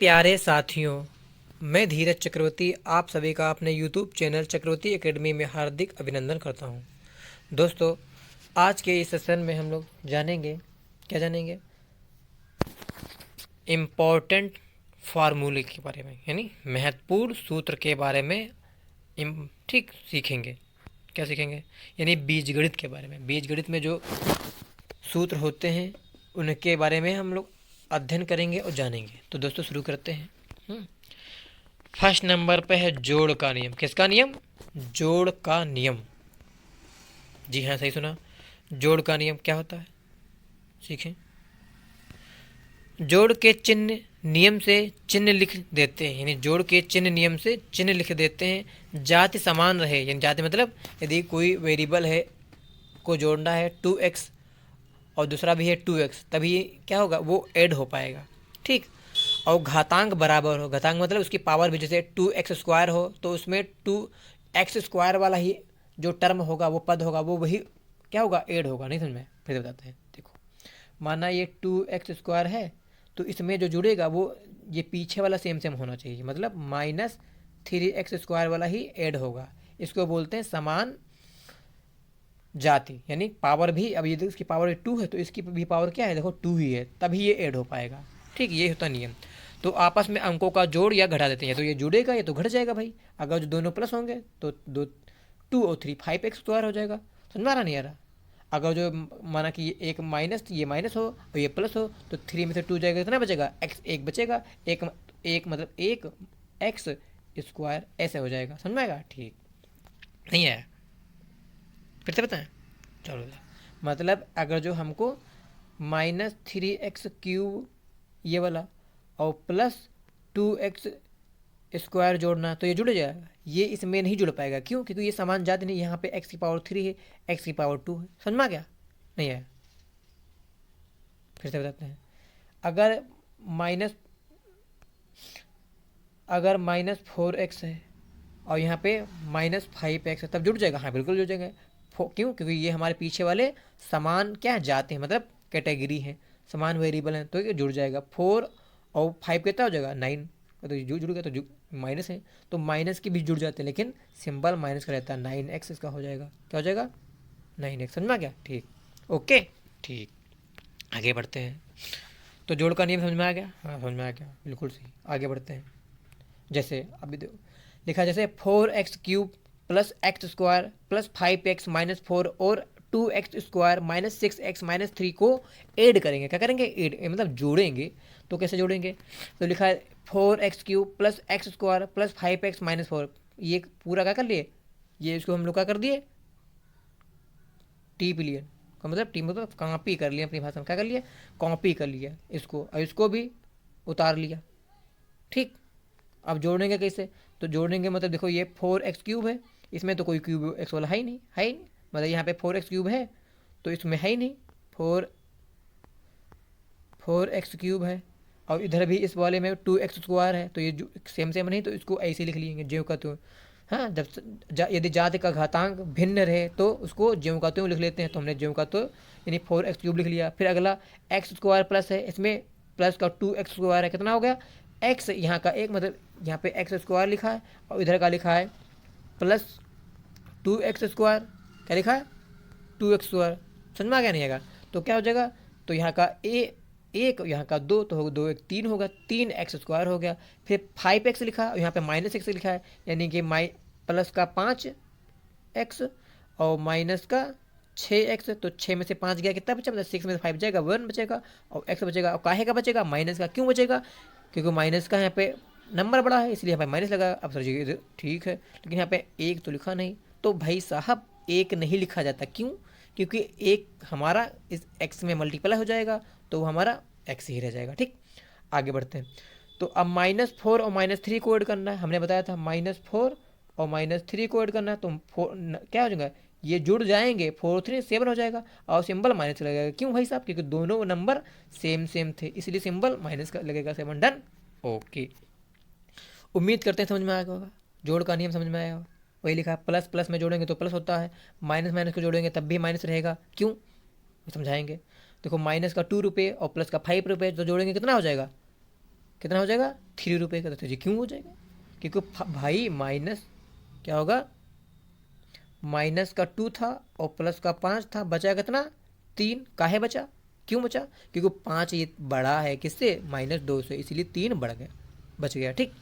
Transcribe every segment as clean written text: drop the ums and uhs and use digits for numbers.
प्यारे साथियों, मैं धीरज चक्रवर्ती आप सभी का अपने YouTube चैनल चक्रवर्ती एकेडमी में हार्दिक अभिनंदन करता हूं। दोस्तों, आज के इस सेशन में हम लोग क्या जानेंगे? इम्पोर्टेंट फार्मूले के बारे में, यानी महत्वपूर्ण सूत्र के बारे में ठीक सीखेंगे। क्या सीखेंगे? यानी बीजगणित के बारे में। बीजगणित में जो सूत्र होते हैं उनके बारे में हम लोग अध्ययन करेंगे और जानेंगे। तो दोस्तों शुरू करते हैं। फर्स्ट नंबर पे है जोड़ का नियम। किसका नियम? जोड़ का नियम। जी हाँ, सही सुना। जोड़ का नियम क्या होता है सीखें। जोड़ के चिन्ह नियम से चिन्ह लिख देते हैं, यानी जोड़ के चिन्ह नियम से चिन्ह लिख देते हैं। जाति समान रहे, यानी जाति मतलब यदि कोई वेरिएबल है को जोड़ना है 2x और दूसरा भी है 2x, तभी क्या होगा, वो ऐड हो पाएगा। ठीक। और घातांक बराबर हो। घातांक मतलब उसकी पावर भी, जैसे 2x² हो तो उसमें 2x² वाला ही जो टर्म होगा, वो पद होगा, वो वही क्या होगा, ऐड होगा। नहीं समझ में? फिर बताते हैं। देखो, माना ये 2x² है तो इसमें जो जुड़ेगा वो ये पीछे वाला सेम सेम होना चाहिए, मतलब -3x² वाला ही ऐड होगा। इसको बोलते हैं समान जाति, यानी पावर भी, अब ये इसकी पावर 2 है तो इसकी भी पावर क्या है, देखो 2 ही है, तभी ये ऐड हो पाएगा। ठीक, ये होता नियम। तो आपस में अंकों का जोड़ या घटा देते हैं, तो ये जुड़ेगा या तो घट जाएगा भाई। अगर जो दोनों प्लस होंगे तो 2 और 3 5x² हो जाएगा। समझ में आ रहा नहीं आ रहा? अगर जो माना कि ये एक माइनस, ये माइनस हो और ये प्लस हो तो 3 में से 2 जाएगा, कितना बचेगा, x एक बचेगा। एक मतलब 1x², ऐसे हो जाएगा। समझ में आएगा? ठीक नहीं है? फिर से बताएं। चलो, मतलब अगर जो हमको -3x³ ये वाला और +2x² जोड़ना, तो ये जुड़ जाएगा। ये इसमें नहीं जुड़ पाएगा। क्यों? क्योंकि ये समान जाति नहीं। यहाँ पे x³ है, x² है। समझ में आ गया नहीं है? फिर से बताते हैं। अगर -4x है और यहाँ पे -5x है, तब जुड़ जाएगा। हाँ, बिल्कुल जुड़ जाएगा। क्यों? क्योंकि ये हमारे पीछे वाले समान क्या जाते हैं, मतलब कैटेगरी है, समान वेरिएबल हैं, तो ये जुड़ जाएगा। 4 और 5 कितना हो जाएगा, 9। तो ये जुड़ गया, तो माइनस है तो माइनस की भी जुड़ जाते हैं, लेकिन सिंबल माइनस का रहता है। 9x इसका हो जाएगा। क्या हो जाएगा? 9x। समझ में आ गया? ठीक, ओके, ठीक। आगे बढ़ते हैं। तो जोड़ का नियम समझ में आ गया? हाँ, समझ में आ गया, बिल्कुल सही। आगे बढ़ते हैं। जैसे अभी देखो लिखा, जैसे 4x³ + x² + 5x - 4 और 2x² - 6x - 3 को ऐड करेंगे। क्या करेंगे? ऐड मतलब जोड़ेंगे। तो कैसे जोड़ेंगे? तो लिखा है 4x³ + x² + 5x - 4। ये पूरा क्या कर लिए, ये इसको हम लोग क्या कर दिए, टी पिलियन का मतलब टी मतलब कॉपी कर लिया, अपनी भाषा में क्या कर लिया, कॉपी कर लिया इसको, और इसको भी उतार लिया। ठीक। अब जोड़ेंगे कैसे? तो जोड़ेंगे मतलब देखो, ये 4x³ है, इसमें तो कोई क्यूब x वाला है ही नहीं, है ही नहीं। मतलब यहाँ पे 4x³ है तो इसमें है ही नहीं। 4x³ है और इधर भी इस वाले में 2x² है, तो ये सेम सेम नहीं, तो इसको ऐसे लिख लेंगे ज्यों का त्यों। हाँ, जब यदि जाति का घातांक भिन्न रहे तो उसको ज्यों का त्यों लिख लेते हैं, तो हमने ज्यों का त्यों यानी 4x³ लिख लिया। फिर अगला x² प्लस है, इसमें प्लस का 2x² है, कितना हो गया, x यहाँ का एक, मतलब यहाँ पे x² लिखा है और इधर का लिखा है +2x²। क्या लिखा है? 2x²। समझ में आ गया नहीं आएगा? तो क्या हो जाएगा, तो यहाँ का एक, यहाँ का 2, तो होगा 2 1 3 होगा, 3x² हो गया। फिर 5x लिखा और यहाँ पे -x लिखा है, यानी कि प्लस का 5x और माइनस का 6x। तो 6 में से 5 गया, कितना बचा, मतलब 6 में से 5 जाएगा, 1 बचेगा और x बचेगा। और काहे का बचेगा, माइनस का। क्यों बचेगा? क्योंकि माइनस का यहाँ पे नंबर बड़ा है, इसलिए यहाँ पे माइनस लगा। अब सर जी ठीक है, लेकिन यहाँ पे एक तो लिखा नहीं, तो भाई साहब एक नहीं लिखा जाता। क्यों? क्योंकि एक हमारा इस x में मल्टीप्लाई हो जाएगा, तो वो हमारा x ही रह जाएगा। ठीक, आगे बढ़ते हैं। तो अब -4 और -3 को ऐड करना है। हमने बताया था -4 और -3 को ऐड करना है, तो क्या हो जाएगा, ये जुड़ जाएंगे, 4 3 7 हो जाएगा और सिंबल माइनस लगेगा। क्यों भाई साहब? क्योंकि दोनों नंबर सेम सेम थे, इसलिए सिंबल माइनस का लगेगा। 7 डन। ओके, उम्मीद करते हैं समझ में आया होगा। जोड़ का नियम समझ में आया होगा। वही लिखा है, प्लस प्लस में जोड़ेंगे तो प्लस होता है, माइनस माइनस को जोड़ेंगे तब भी माइनस रहेगा। क्यों? समझाएंगे। देखो, माइनस का 2 रुपये और प्लस का 5 रुपये, तो जोड़ेंगे कितना हो जाएगा, कितना हो जाएगा 3 रुपये का। तो ये क्यों हो जाएगा, क्योंकि भाई माइनस क्या होगा, माइनस का 2 था और प्लस का 5 था, बचा कितना 3। काहे बचा, क्यों बचा, क्योंकि 5 ये बड़ा है किससे, -2 से, इसीलिए 3 बढ़ गया, बच गया। ठीक,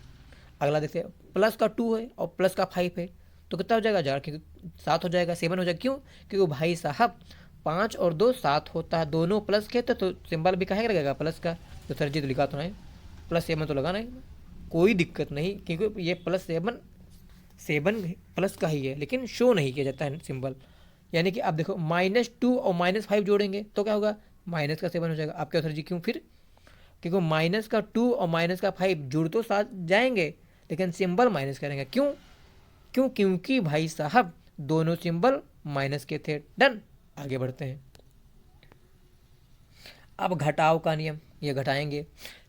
अगला देखते हैं, प्लस का 2 है और प्लस का 5 है, तो कितना हो जाएगा 1000, क्योंकि 7 हो जाएगा, 7 हो जाएगा। क्यों, क्योंकि भाई साहब 5 और 2 7 होता है, दोनों प्लस के तो सिंबल भी कहे लगेगा प्लस का। तो सर जी तो लिखा तो नहीं, +7 तो लगाना है, कोई दिक्कत नहीं, क्योंकि ये +7 प्लस का ही है, लेकिन शो नहीं किया जाता है सिंबल। यानी कि आप देखो -2 और -5 जोड़ेंगे तो क्या होगा, माइनस का 7 हो जाएगा। आप क्या सर जी क्यों, फिर क्योंकि माइनस का 2 और माइनस का 5 जुड़ तो साथ जाएंगे, लेकिन सिंबल माइनस करेंगे। क्यों, क्योंकि भाई साहब दोनों सिंबल माइनस के थे। डन, आगे बढ़ते हैं। अब घटाव का नियम, ये घटाएंगे।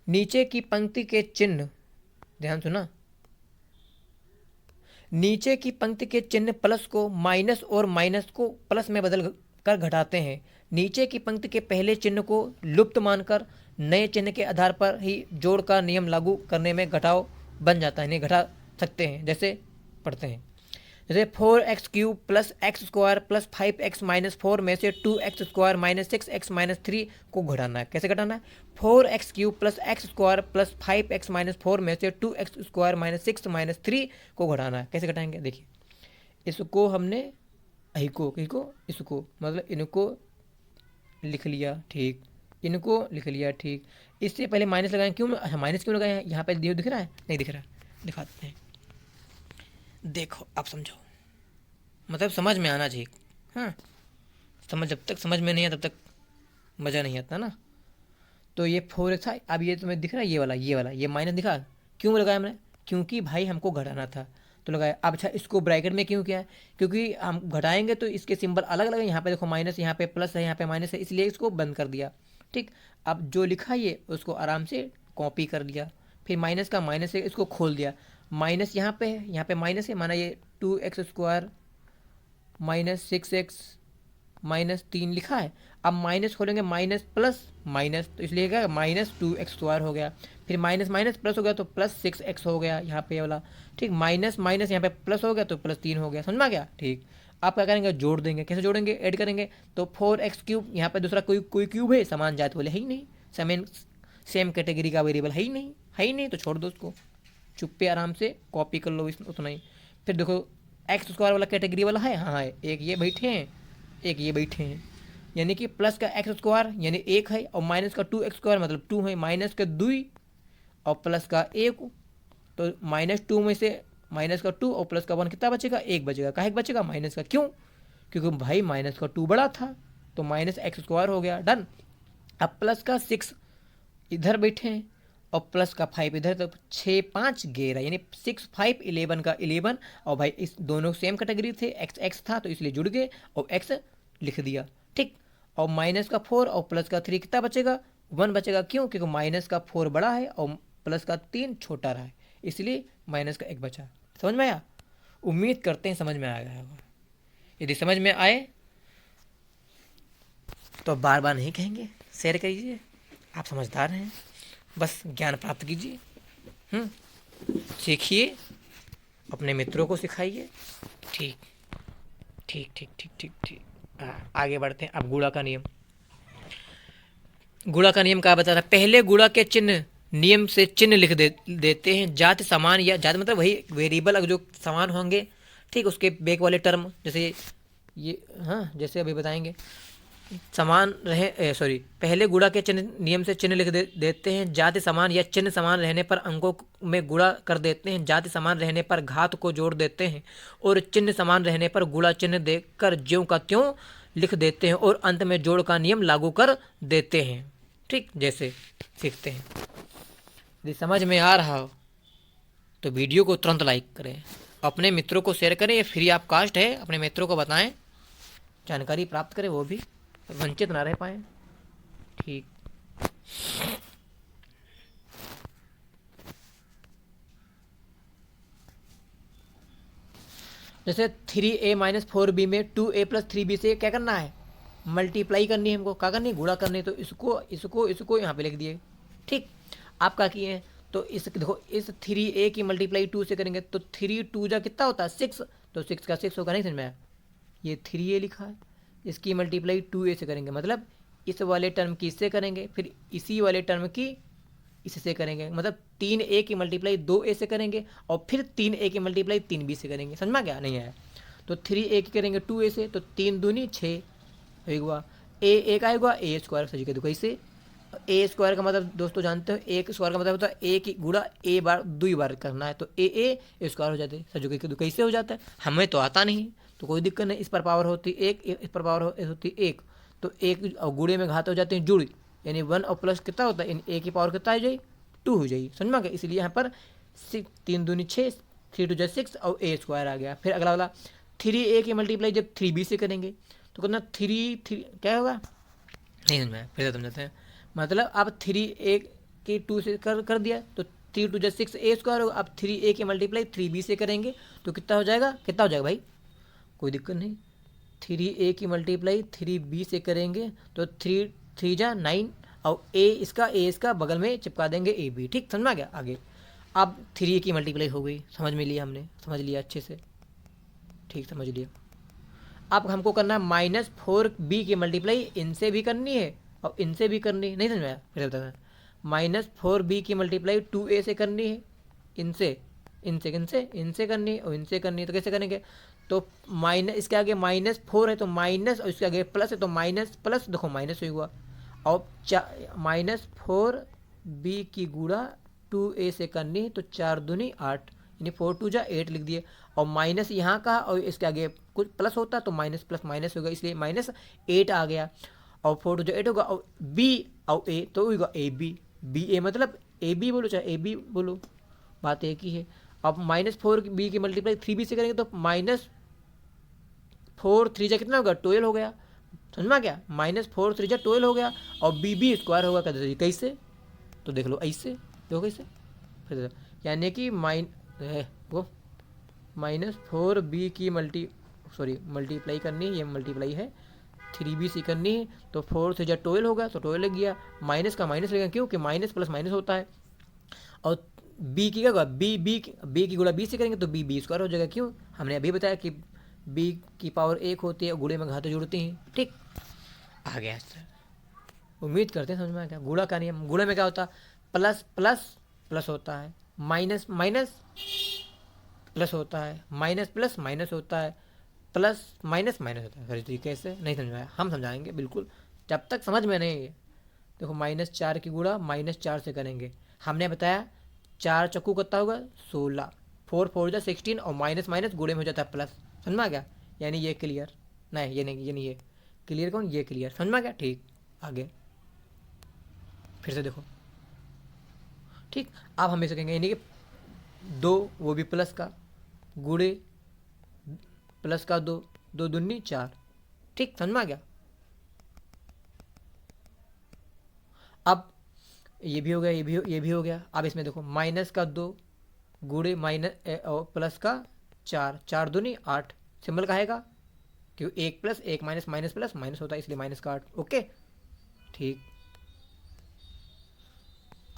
नीचे की पंक्ति के चिन्ह, ध्यान सुना, नीचे की पंक्ति के चिन्ह प्लस को माइनस और माइनस को प्लस में बदल कर घटाते हैं। नीचे की पंक्ति के पहले चिन्ह को लुप्त मानकर नए चिन्ह के आधार पर ही जोड़ का नियम लागू करने में घटाव बन जाता है, इन्हें घटा सकते हैं। जैसे पढ़ते हैं, जैसे 4x³ + x² + 5x - 4 में से 2x² - 6x - 3 को घटाना है। कैसे घटाना है, 4x³ + x² + 5x - 4 में से 2x² - 6 - 3 को घटाना है। कैसे घटाएंगे, देखिए, इसको हमने इसको मतलब इनको लिख लिया, ठीक, इनको लिख लिया, ठीक। इससे पहले माइनस लगाएं, क्यों, अच्छा माइनस क्यों लगाए हैं, यहाँ पे दिख रहा है, नहीं दिख रहा, दिखा देते हैं। देखो आप समझो, मतलब समझ में आना चाहिए। हाँ, जब तक समझ में नहीं आता तब तक मज़ा नहीं आता ना। तो ये 4x था, अब ये तुम्हें दिख रहा है, ये माइनस दिखा, क्यों लगाया मैंने, क्योंकि भाई हमको घटाना था तो लगाया। अब अच्छा, इसको ब्रैकेट में क्यों किया है, क्योंकि हम घटाएंगे तो इसके सिंबल अलग अलग है, यहाँ पे देखो माइनस, यहाँ पे प्लस है, यहाँ पे माइनस है, इसलिए इसको बंद कर दिया। ठीक, अब जो लिखा ये उसको आराम से कॉपी कर लिया, फिर माइनस का माइनस है, इसको खोल दिया, माइनस यहाँ पे है, यहाँ पे माइनस है, माना ये 2x² - 6x - 3 लिखा है। अब माइनस खोलेंगे, माइनस प्लस माइनस, तो इसलिए क्या, -2x² हो गया, फिर माइनस माइनस प्लस हो गया तो +6x हो गया, यहाँ पे वाला। ठीक, माइनस माइनस यहाँ पे प्लस हो गया तो +3 हो गया, समझ में आ गया। ठीक, आप क्या करेंगे, जोड़ देंगे। कैसे जोड़ेंगे, ऐड करेंगे। तो 4x³ यहाँ पे दूसरा कोई क्यूब है, समान जात वाले है ही नहीं, सेम कैटेगरी का वेरिएबल है ही नहीं, तो छोड़ दो उसको, चुप्पे आराम से कॉपी कर लो उतना ही। फिर देखो x² वाला कैटेगरी वाला है, हाँ है, एक ये बैठे हैं, एक ये बैठे हैं, यानी कि प्लस का x² यानी 1 है, और माइनस का 2x² मतलब 2 है, माइनस का 2 और प्लस का 1, तो -2 में से माइनस का 2 और प्लस का 1 कितना बचेगा, 1 बचेगा। काहे बचेगा, माइनस का, क्यों, क्योंकि भाई माइनस का 2 बड़ा था तो -x² हो गया। डन, अब प्लस का 6 इधर बैठे हैं और प्लस का 5 इधर, तो 6 5 11 यानी 6 5 11 का 11, और भाई इस दोनों सेम कैटेगरी थे, x था तो इसलिए जुड़ गए और x लिख दिया। ठीक, और माइनस का 4 और प्लस का 3 कितना बचेगा, 1 बचेगा। क्यों, क्योंकि माइनस का 4 बड़ा है और प्लस का 3 छोटा रहा है, इसलिए माइनस का 1 बचा। समझ में आया, उम्मीद करते हैं समझ में आ गया होगा। यदि समझ में आए तो बार बार नहीं कहेंगे, शेयर करिए, आप समझदार हैं, बस ज्ञान प्राप्त कीजिए, सीखिए, अपने मित्रों को सिखाइए। ठीक ठीक ठीक ठीक ठीक ठीक, आगे बढ़ते हैं। अब गुणा का नियम, गुणा का नियम क्या बता रहा है, पहले गुणा के चिन्ह नियम से चिन्ह लिख देते हैं, जाति समान, या जाति मतलब वही वेरिएबल जो समान होंगे, ठीक, उसके बैक वाले टर्म, जैसे ये, हाँ जैसे अभी बताएंगे, समान रहे, पहले गुणा के चिन्ह नियम से चिन्ह लिख देते हैं, जाति समान या चिन्ह समान रहने पर अंकों में गुणा कर देते हैं, जाति समान रहने पर घात को जोड़ देते हैं, और चिन्ह समान रहने पर गुणा चिन्ह देकर ज्यों का त्यों लिख देते हैं, और अंत में जोड़ का नियम लागू कर देते हैं। ठीक, जैसे सीखते हैं। यदि समझ में आ रहा हो तो वीडियो को तुरंत लाइक करें, अपने मित्रों को शेयर करें, ये फ्री ऑफ कास्ट है, अपने मित्रों को बताएं, जानकारी प्राप्त करें, वो भी वंचित ना रह पाए। ठीक, जैसे 3a - 4b में 2a + 3b से क्या करना है, मल्टीप्लाई करनी है हमको, क्या करनी है, गुणा करनी है, तो इसको यहाँ पे लिख दिए। ठीक, आप क्या किए हैं, तो इस देखो इस 3a की मल्टीप्लाई 2 से करेंगे तो 3 2 जा कितना होता है 6, तो 6 का 6 होगा, नहीं समझ में आया। ये 3a लिखा है, इसकी मल्टीप्लाई 2a से करेंगे, मतलब इस वाले टर्म की इससे करेंगे, फिर इसी वाले टर्म की इससे करेंगे, मतलब 3a की मल्टीप्लाई 2a से करेंगे और फिर 3a की मल्टीप्लाई 3b से करेंगे। समझ में क्या नहीं आया? तो 3a की करेंगे 2a से, तो 3 दूनी 6 होगा, a एक आएगा a स्क्वायर सही कर दो कैसे। ए स्क्वायर का मतलब दोस्तों जानते हो, एक स्क्वायर का मतलब होता है ए की गुणा ए बार 2 बार करना है, तो ए स्क्वायर हो जाते हैं सजो के कैसे हो जाता है, हमें तो आता नहीं तो कोई दिक्कत नहीं। इस पर पावर होती एक, इस पर पावर होती एक, तो एक और गुणे में घात हो जाते हैं जुड़, यानी 1 और प्लस कितना होता है, ए की पावर कितना हो जाए 2 हो जाएगी। समझ में गया? इसलिए यहाँ पर 3 दूनी 6, 3 2 6 और ए स्क्वायर आ गया। फिर अगला वाला 3a की मल्टीप्लाई जब 3b से करेंगे तो कितना 3 क्या होगा, नहीं समझ में, फिर समझाते हैं। मतलब अब 3a की 2 से कर दिया तो 3 2 6 a स्क्वायर होगा। अब 3a की मल्टीप्लाई 3b से करेंगे तो कितना हो जाएगा, कितना हो जाएगा भाई, कोई दिक्कत नहीं। 3a की मल्टीप्लाई 3b से करेंगे तो 3 3 जा 9 और a इसका बगल में चिपका देंगे ab। ठीक समझ में आ गया? आगे अब 3a की मल्टीप्लाई हो गई, समझ में लिया हमने, समझ लिया अच्छे से, ठीक समझ लिया। अब हमको करना है -4b की मल्टीप्लाई इनसे भी करनी है और इनसे भी करनी है, नहीं समझ में आया? फिर बताना, -4b की मल्टीप्लाई 2a से करनी है, इनसे इनसे इनसे इनसे करनी है और इनसे करनी है, तो कैसे करेंगे, तो माइनस इसके आगे -4 है तो माइनस और इसके आगे प्लस है तो माइनस प्लस, देखो माइनस हुआ और -4b की गुणा 2a से करनी है तो 4 दूनी 8, यानी 4 2 जा 8 लिख दिए, और माइनस यहाँ का और इसके आगे कुछ प्लस होता तो माइनस प्लस माइनस होगा, इसलिए -8 आ गया, और 4 2 जा 8 होगा, और b और a तो होगा ab, ba मतलब ab बोलो चाहे ab बोलो, बात एक ही है। अब -4b की मल्टीप्लाई 3b से करेंगे तो -4 3 जा कितना होगा 12 हो गया। समझ में क्या, -4 3 जा 12 हो गया, और b स्क्वायर होगा कैसे, तो देख लो ऐसे, देखो कैसे, फिर यानी कि वो -4b की मल्टीप्लाई करनी है, ये मल्टीप्लाई है 3b से करनी है, तो 4 से जब 12 होगा तो 12 लग गया, माइनस का माइनस लगेगा क्योंकि माइनस प्लस माइनस होता है, और b की क्या होगा b की गुणा b से करेंगे तो b स्क्वायर हो जाएगा, क्यों, हमने अभी बताया कि b की पावर 1 होती है, गुणे में घातें जुड़ती हैं। ठीक आ गया सर, उम्मीद करते हैं समझ में आ गया। गुणा का नियम, गुणे में क्या होता है, प्लस प्लस प्लस होता है, माइनस माइनस प्लस होता है, माइनस प्लस माइनस होता है, प्लस माइनस माइनस होता है। हर तरीके से नहीं समझाया, हम समझाएंगे बिल्कुल, जब तक समझ में नहीं है। देखो -4 की गुणा -4 से करेंगे, हमने बताया 4 चक्कू कितना होगा 16, 4 4 जा 16 और माइनस माइनस गुणे में हो जाता है प्लस। समझ में आ गया, यानी ये क्लियर, नहीं ये नहीं, ये नहीं, ये क्लियर कौन, ये क्लियर। समझ में आ गया? ठीक आगे फिर से देखो, ठीक अब हम इसे कहेंगे यानी कि 2 वो भी प्लस का गुणे प्लस का 2 2 दूनी 4। ठीक समझ में आ गया? अब ये भी हो गया, ये भी हो गया। अब इसमें देखो माइनस का 2 गुणे माइनस और प्लस का 4, 4 दूनी 8, सिंबल का आएगा क्योंकि 1 plus 1 minus minus plus minus होता है, इसलिए माइनस का 8। ओके ठीक,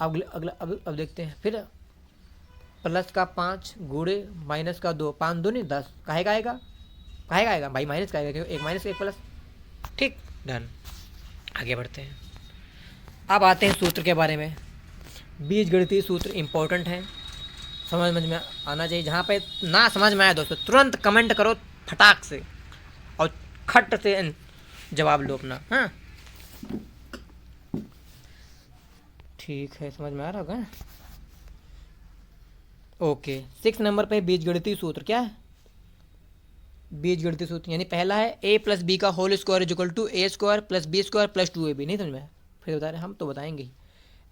अगला अब देखते हैं फिर, प्लस का 5 गुणे माइनस का 2, 5 दूनी 10, काहे का आएगा भाई, माइनस का आएगा क्योंकि 1 माइनस 1 प्लस। ठीक डन, आगे बढ़ते हैं। अब आते हैं सूत्र के बारे में। बीजगणितीय सूत्र इंपॉर्टेंट हैं, समझ में आना चाहिए। जहाँ पे ना समझ में आए दोस्तों तुरंत कमेंट करो फटाक से और खट से जवाब लो अपना। हाँ ठीक है, समझ में आ रहा होगा। ओके 6 नंबर पे बीजगणितीय सूत्र क्या है, बीजगणितीय सूत्र यानी पहला है a प्लस बी का whole square is equal to a square plus B square plus 2ab। नहीं समझ में, फिर बता रहे हम तो बताएंगे ही।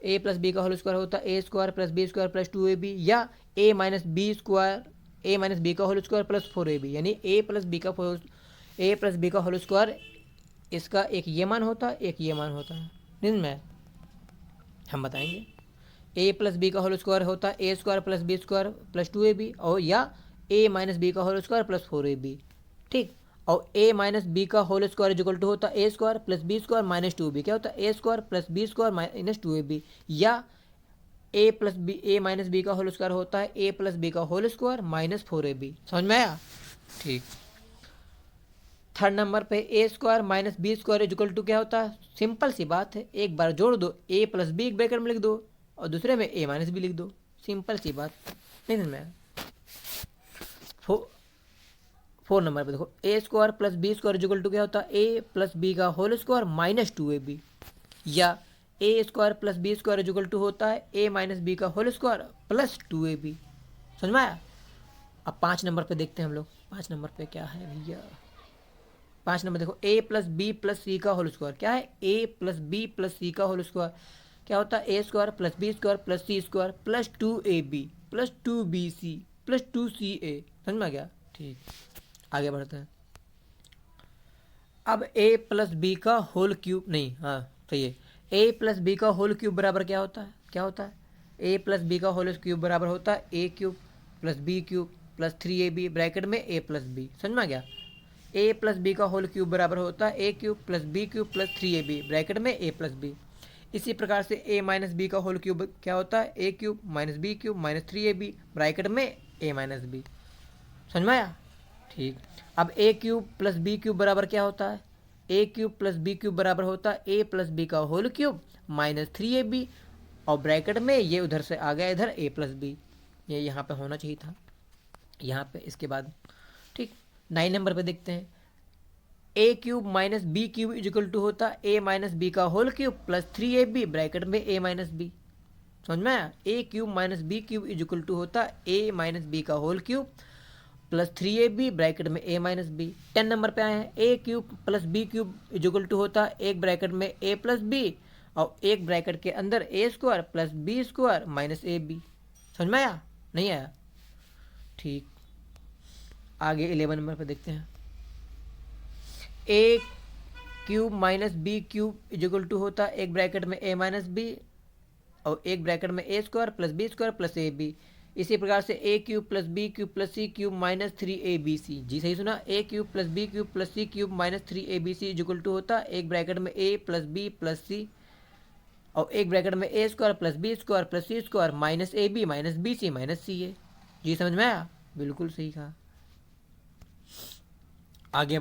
a प्लस बी का होल स्क्वायर होता है a square plus B square plus 2ab, या a minus B square a minus B का होल स्क्वायर प्लस 4ab, यानी a प्लस बी का होल स्क्वायर, इसका एक ये मान होता है एक ये मान होता है। नहीं समझ में, हम बताएंगे। a प्लस बी का होल स्क्वायर होता है a square plus B square plus 2ab, और या a माइनस बी का होल स्क्वायर प्लस 4ab। ठीक, और a माइनस बी का होल स्क्वायर इक्वल टू होता है a square plus B square minus 2b, क्या होता है a square plus B square minus 2ab, या ए माइनस बी का होल स्क्वायर होता है ए प्लस बी का होल स्क्वायर माइनस 4ab। समझ में आया? ठीक। थर्ड नंबर पे A square minus B square equal to क्या होता है? सिंपल सी बात है, एक बार जोड़ दो, ए प्लस बी एक ब्रैकेट में लिख दो और दूसरे में ए माइनस बी लिख दो। सिंपल सी बात, नहीं समझ में आया? 4 नंबर पे देखो, A square plus B square equal to क्या होता है? ए प्लस बी का होल स्क्वायर माइनस 2ab, या A square plus B square equal to होता है ए माइनस बी का होल स्क्वायर प्लस 2ab। समझ में आया? अब 5 नंबर पे देखते हैं हम लोग, 5 नंबर पे क्या है भैया? 5 नंबर देखो, A plus B plus C का होल स्क्वायर क्या है? A plus B plus C का होल स्क्वायर क्या होता है? A square plus B square plus C square plus 2ab plus 2bc plus 2ca। समझ में आ गया? ठीक, आगे बढ़ते हैं। अब ए प्लस बी का होल क्यूब, नहीं हाँ सही है, ए प्लस बी का होल क्यूब बराबर क्या होता है? क्या होता है? ए प्लस बी का होल क्यूब बराबर होता है A cube plus B cube plus 3ab bracket में ए प्लस बी। समझ में आ गया? ए प्लस बी का होल क्यूब बराबर होता है A cube plus B cube plus 3ab bracket में ए प्लस बी। इसी प्रकार से ए माइनस बी का होल क्यूब क्या होता है? A cube minus B cube minus 3ab bracket में ए माइनस बी। समझ में आया? ठीक। अब A cube plus B cube बराबर क्या होता है? A cube plus B cube बराबर होता है ए प्लस बी का होल क्यूब माइनस 3ab और ब्रैकेट में ये उधर से आ गया इधर ए प्लस बी, ये यहाँ पे होना चाहिए था यहाँ पे। इसके बाद ठीक 9 नंबर पे देखते हैं, A cube minus B cube equal to होता है ए माइनस बी का whole cube plus 3ab bracket में ए माइनस बी। समझ में आया? A cube minus B cube equal to होता है ए माइनस बी का whole cube plus 3ab bracket में ए माइनस बी। 10 नंबर पे आए हैं, A cube plus B cube equal to होता है एक ब्रैकेट में ए प्लस बी और एक ब्रैकेट के अंदर A square plus B square minus A B. समझ में आया? नहीं आया? ठीक, आगे 11 नंबर पे देखते हैं, A cube minus B cube equal to होता है एक ब्रैकेट में ए माइनस बी और एक ब्रैकेट में A square plus B square plus A B. इसी प्रकार से A cube plus B cube plus C cube minus 3abc। जी सही सुना, A cube plus B cube plus C cube minus 3abc equal to होता है एक ब्रैकेट में A plus B plus C और एक ब्रैकेट में A square plus B square plus C square minus A B minus B C minus सी ए। जी समझ में आया? बिल्कुल सही कहा। आगे